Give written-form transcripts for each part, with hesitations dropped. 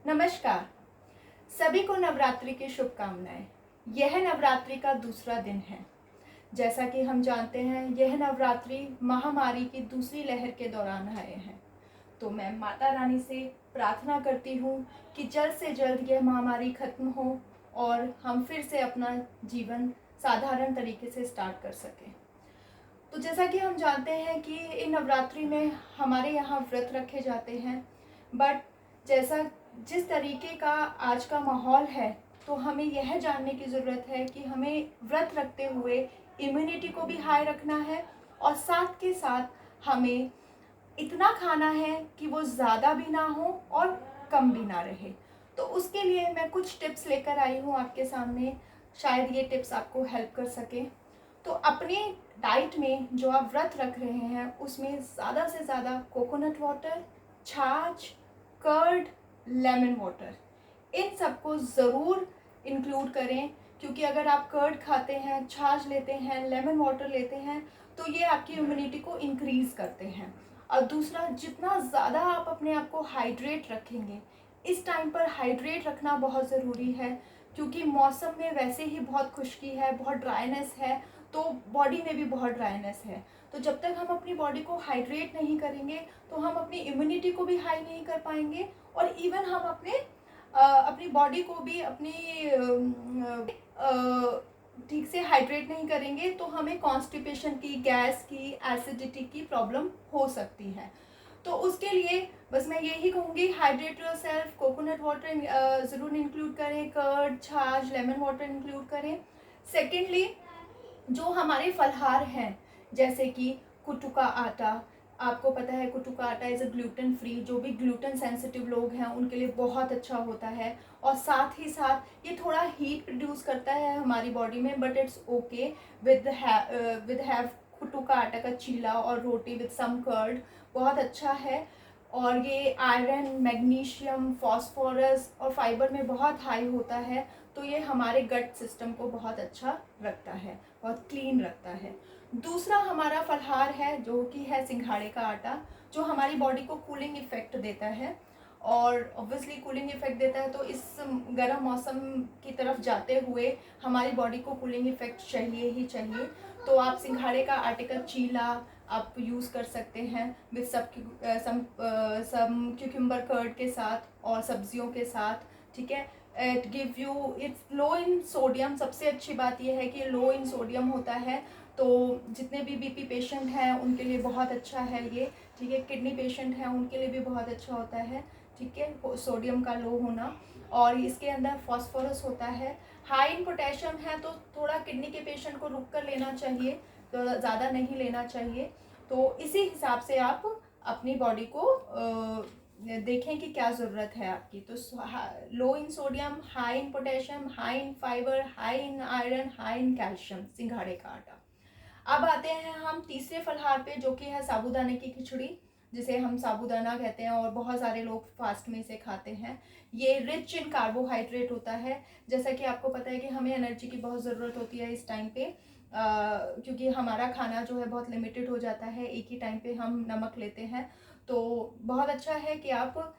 नमस्कार। सभी को नवरात्रि की शुभकामनाएं। यह नवरात्रि का दूसरा दिन है। जैसा कि हम जानते हैं, यह नवरात्रि महामारी की दूसरी लहर के दौरान आए हैं। तो मैं माता रानी से प्रार्थना करती हूँ कि जल्द से जल्द यह महामारी खत्म हो और हम फिर से अपना जीवन साधारण तरीके से स्टार्ट कर सकें। तो जैसा कि हम जानते हैं कि इन नवरात्रि में हमारे यहाँ व्रत रखे जाते हैं, बट जैसा जिस तरीके का आज का माहौल है, तो हमें यह जानने की ज़रूरत है कि हमें व्रत रखते हुए इम्यूनिटी को भी हाई रखना है और साथ के साथ हमें इतना खाना है कि वो ज़्यादा भी ना हो और कम भी ना रहे। तो उसके लिए मैं कुछ टिप्स लेकर आई हूँ आपके सामने। शायद ये टिप्स आपको हेल्प कर सकें। तो अपनी डाइट में जो आप व्रत रख रहे हैं, उसमें ज़्यादा से ज़्यादा कोकोनट वाटर, छाछ, कर्ड, लेमन वाटर, इन सबको ज़रूर इंक्लूड करें। क्योंकि अगर आप कर्ड खाते हैं, छाछ लेते हैं, लेमन वाटर लेते हैं, तो ये आपकी इम्यूनिटी को इंक्रीज़ करते हैं। और दूसरा, जितना ज़्यादा आप अपने आप को हाइड्रेट रखेंगे, इस टाइम पर हाइड्रेट रखना बहुत ज़रूरी है। क्योंकि मौसम में वैसे ही बहुत खुश्की है, बहुत ड्राइनेस है, तो बॉडी में भी बहुत ड्राइनेस है। तो जब तक हम अपनी बॉडी को हाइड्रेट नहीं करेंगे, तो हम अपनी इम्यूनिटी को भी हाई नहीं कर पाएंगे और इवन हम अपनी बॉडी को भी अपनी ठीक से हाइड्रेट नहीं करेंगे, तो हमें कॉन्स्टिपेशन की, गैस की, एसिडिटी की प्रॉब्लम हो सकती है। तो उसके लिए बस मैं यही कहूँगी, hydrate your self. Coconut water ज़रूर इंक्लूड करें, कर्ड, छाछ, लेमन वाटर इंक्लूड करें। सेकेंडली, जो हमारे फलहार हैं, जैसे कि कुट्टू का आटा, आपको पता है कुट्टू का आटा इज़ अ ग्लूटेन फ्री। जो भी ग्लूटेन सेंसिटिव लोग हैं उनके लिए बहुत अच्छा होता है। और साथ ही साथ ये थोड़ा हीट प्रोड्यूस करता है हमारी बॉडी में, but it's okay with have कुट्टू का आटा का चीला और रोटी विद सम कर्ड, बहुत अच्छा है। और ये आयरन, मैग्नीशियम, फॉस्फोरस और फाइबर में बहुत हाई होता है। तो ये हमारे गट सिस्टम को बहुत अच्छा रखता है, बहुत क्लीन रखता है। दूसरा हमारा फलहार है जो कि है सिंघाड़े का आटा, जो हमारी बॉडी को कूलिंग इफेक्ट देता है। और ऑब्वियसली कूलिंग इफेक्ट देता है, तो इस गर्म मौसम की तरफ जाते हुए हमारी बॉडी को कूलिंग इफेक्ट चाहिए ही चाहिए। तो आप सिंघाड़े का आटे का चीला आप यूज़ कर सकते हैं विद सम क्यूकम्बर कर्ड के साथ और सब्जियों के साथ, ठीक है। It give you, it's low in sodium. सबसे अच्छी बात यह है कि लो इन सोडियम होता है, तो जितने भी बीपी पेशेंट हैं उनके लिए बहुत अच्छा है ये, ठीक है। किडनी पेशेंट हैं उनके लिए भी बहुत अच्छा होता है, ठीक है, सोडियम का लो होना। और इसके अंदर फॉस्फोरस होता है। हाई इन पोटेशियम है, तो थोड़ा किडनी के पेशेंट को रुक कर लेना चाहिए, तो ज़्यादा नहीं लेना चाहिए। तो इसी हिसाब से आप अपनी बॉडी को देखें कि क्या ज़रूरत है आपकी। तो low in sodium, high in potassium, high in fibre, high in iron, high in calcium, सिंघाड़े का आटा। अब आते हैं हम तीसरे फलहार पे, जो कि है साबूदाने की खिचड़ी, जिसे हम साबूदाना कहते हैं और बहुत सारे लोग फास्ट में इसे खाते हैं। ये रिच इन कार्बोहाइड्रेट होता है। जैसा कि आपको पता है कि हमें एनर्जी की बहुत ज़रूरत होती है इस टाइम पे, क्योंकि हमारा खाना जो है बहुत लिमिटेड हो जाता है, एक ही टाइम पे हम नमक लेते हैं। तो बहुत अच्छा है कि आप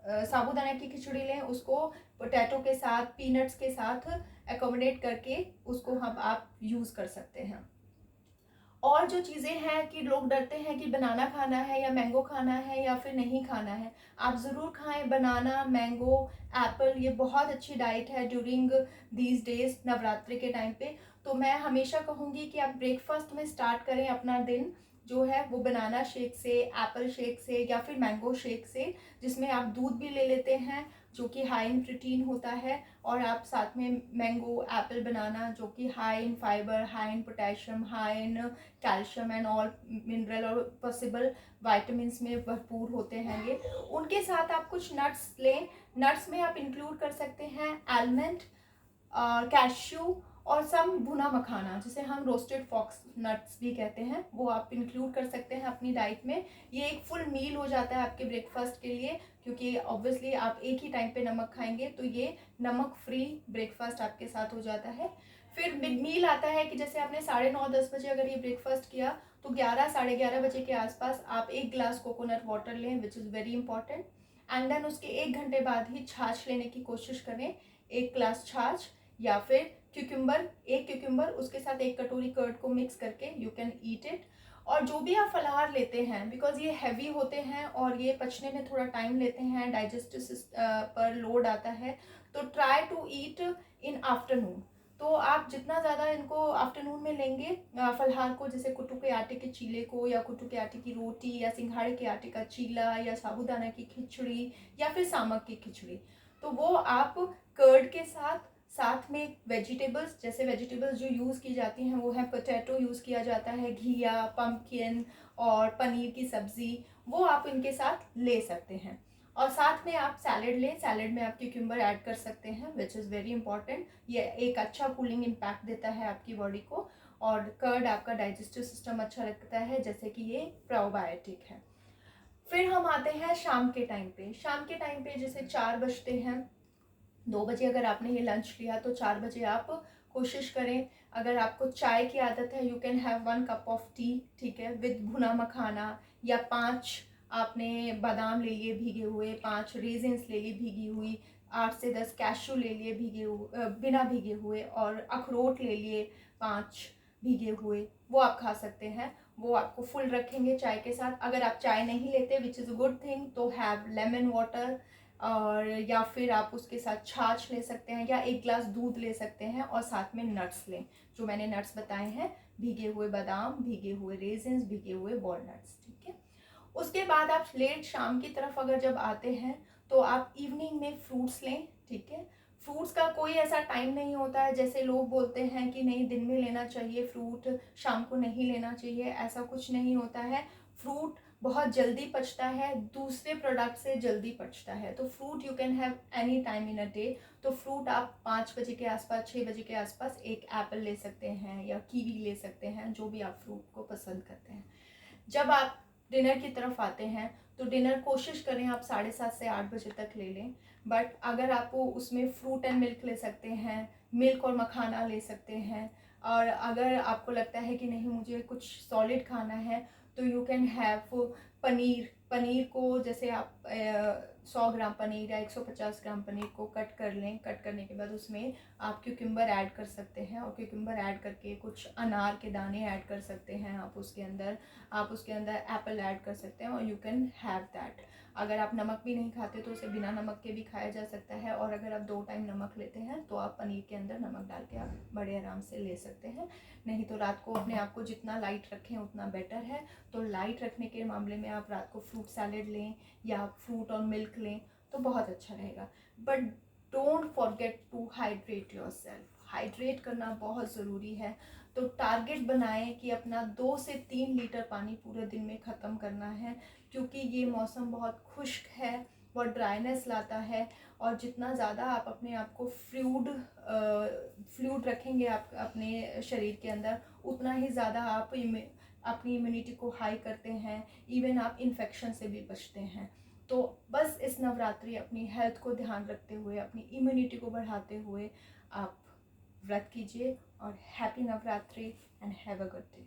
साबूदाना की खिचड़ी लें, उसको पोटैटो के साथ, पीनट्स के साथ एकोमोडेट करके उसको आप यूज़ कर सकते हैं। और जो चीज़ें हैं कि लोग डरते हैं कि बनाना खाना है या मैंगो खाना है या फिर नहीं खाना है, आप ज़रूर खाएं। बनाना, मैंगो, एप्पल, ये बहुत अच्छी डाइट है ड्यूरिंग दीज डेज, नवरात्रि के टाइम पे। तो मैं हमेशा कहूँगी कि आप ब्रेकफास्ट में स्टार्ट करें अपना दिन जो है वो बनाना शेक से, एप्पल शेक से या फिर मैंगो शेक से, जिसमें आप दूध भी ले लेते हैं जो कि हाई इन प्रोटीन होता है, और आप साथ में मैंगो, एप्पल, बनाना, जो कि high in fibre, high in potassium, high in calcium and all mineral और पॉसिबल वाइटामिन्स में भरपूर होते हैं ये। उनके साथ आप कुछ नट्स लें। नट्स में आप इंक्लूड कर सकते हैं आलमंड, कैश्यू और सम भुना मखाना, जिसे हम रोस्टेड फॉक्स नट्स भी कहते हैं, वो आप इंक्लूड कर सकते हैं अपनी डाइट में। ये एक फुल मील हो जाता है आपके ब्रेकफास्ट के लिए, क्योंकि ऑब्वियसली आप एक ही टाइम पे नमक खाएंगे, तो ये नमक फ्री ब्रेकफास्ट आपके साथ हो जाता है। फिर मिड मील आता है कि जैसे आपने 9:30-10 बजे अगर ये ब्रेकफास्ट किया, तो 11, 11:30 बजे के आसपास आप 1 गिलास कोकोनट वाटर लें, which is very important. And then उसके 1 घंटे बाद ही छाछ लेने की कोशिश करें, 1 ग्लास छाछ, या फिर क्यूकम्बर, 1 क्यूकम्बर उसके साथ 1 कटोरी कर्ड को मिक्स करके यू कैन ईट इट। और जो भी आप फलाहार लेते हैं, बिकॉज ये हैवी होते हैं और ये पचने में थोड़ा टाइम लेते हैं, डाइजेस्टिव पर लोड आता है, तो try to eat in afternoon. तो आप जितना ज़्यादा इनको आफ्टरनून में लेंगे फलाहार को, जैसे कुट्टू के आटे के चीले को, या कुट्टू के आटे की रोटी, या सिंघाड़े के आटे का चीला, या साबूदाना की खिचड़ी, या फिर सामक की खिचड़ी, तो वो आप कर्ड के साथ में वेजिटेबल्स, जैसे वेजिटेबल्स जो यूज़ की जाती हैं वो है पोटैटो यूज़ किया जाता है, घिया, पम्पकिन और पनीर की सब्ज़ी, वो आप इनके साथ ले सकते हैं। और साथ में आप सैलेड लें, सैलेड में आप क्यूकम्बर ऐड कर सकते हैं, विच इज़ वेरी इंपॉर्टेंट। ये एक अच्छा कूलिंग इम्पैक्ट देता है आपकी बॉडी को, और कर्ड आपका डाइजेस्टिव सिस्टम अच्छा रखता है, जैसे कि ये प्रोबायोटिक है। फिर हम आते हैं शाम के टाइम पे। शाम के टाइम पे जैसे 4 बजते हैं, 2 बजे अगर आपने ये लंच लिया तो 4 बजे आप कोशिश करें, अगर आपको चाय की आदत है, you can have 1 cup of T, ठीक है, विद भुना मखाना, या 5 आपने बादाम ले लिए भीगे हुए, 5 रेजिन्स ले ली भीगी हुई, 8 से 10 कैशू ले लिए भीगे हुए, बिना भीगे हुए, और अखरोट ले लिए 5 भीगे हुए, वो आप खा सकते हैं। वो आपको फुल रखेंगे चाय के साथ। अगर आप चाय नहीं लेते, which is a good thing, तो हैव लेमन वाटर, और या फिर आप उसके साथ छाछ ले सकते हैं, या 1 ग्लास दूध ले सकते हैं, और साथ में नट्स लें, जो मैंने नट्स बताए हैं, भीगे हुए बादाम, भीगे हुए रेजिन्स, भीगे हुए वॉलनट्स, ठीक है। उसके बाद आप लेट शाम की तरफ अगर जब आते हैं, तो आप इवनिंग में फ्रूट्स लें, ठीक है। फ्रूट्स का कोई ऐसा टाइम नहीं होता है, जैसे लोग बोलते हैं कि नहीं दिन में लेना चाहिए फ्रूट, शाम को नहीं लेना चाहिए, ऐसा कुछ नहीं होता है। फ्रूट बहुत जल्दी पचता है, दूसरे प्रोडक्ट से जल्दी पचता है, तो fruit you can have any time in a day. तो फ्रूट आप 5 बजे के आसपास, 6 बजे के आसपास 1 एप्पल ले सकते हैं, या कीवी ले सकते हैं, जो भी आप फ्रूट को पसंद करते हैं। जब आप डिनर की तरफ आते हैं, तो डिनर कोशिश करें आप 7:30 से 8 बजे तक ले लें, बट अगर आपको उसमें फ्रूट एंड मिल्क ले सकते हैं, मिल्क और मखाना ले सकते हैं, और अगर आपको लगता है कि नहीं मुझे कुछ सॉलिड खाना है, तो यू कैन हैव पनीर को, जैसे आप 100 ग्राम पनीर या 150 ग्राम पनीर को कट कर लें, कट करने के बाद उसमें आप क्यूकम्बर ऐड कर सकते हैं, और क्यूकम्बर ऐड करके कुछ अनार के दाने ऐड कर सकते हैं आप उसके अंदर एप्पल ऐड कर सकते हैं, और यू कैन हैव दैट। अगर आप नमक भी नहीं खाते तो उसे बिना नमक के भी खाया जा सकता है, और अगर आप 2 टाइम नमक लेते हैं तो आप पनीर के अंदर नमक डाल के आप बड़े आराम से ले सकते हैं। नहीं तो रात को अपने आप को जितना लाइट रखें उतना बेटर है। तो लाइट रखने के मामले में आप रात को फ्रूट सैलेड लें, या फ्रूट और मिल्क लें, तो बहुत अच्छा रहेगा। But don't forget to hydrate yourself. Hydrate करना बहुत ज़रूरी है। तो टारगेट बनाएं कि अपना 2 से 3 लीटर पानी पूरे दिन में ख़त्म करना है, क्योंकि ये मौसम बहुत खुश्क है, बहुत ड्राइनेस लाता है, और जितना ज़्यादा आप अपने आप को फ्लूइड रखेंगे आप अपने शरीर के अंदर, उतना ही ज़्यादा आप अपनी इम्यूनिटी को हाई करते हैं, इवन आप इन्फेक्शन से भी बचते हैं। तो बस इस नवरात्रि अपनी हेल्थ को ध्यान रखते हुए, अपनी इम्यूनिटी को बढ़ाते हुए आप व्रत कीजिए, और happy Navratri and have a good day.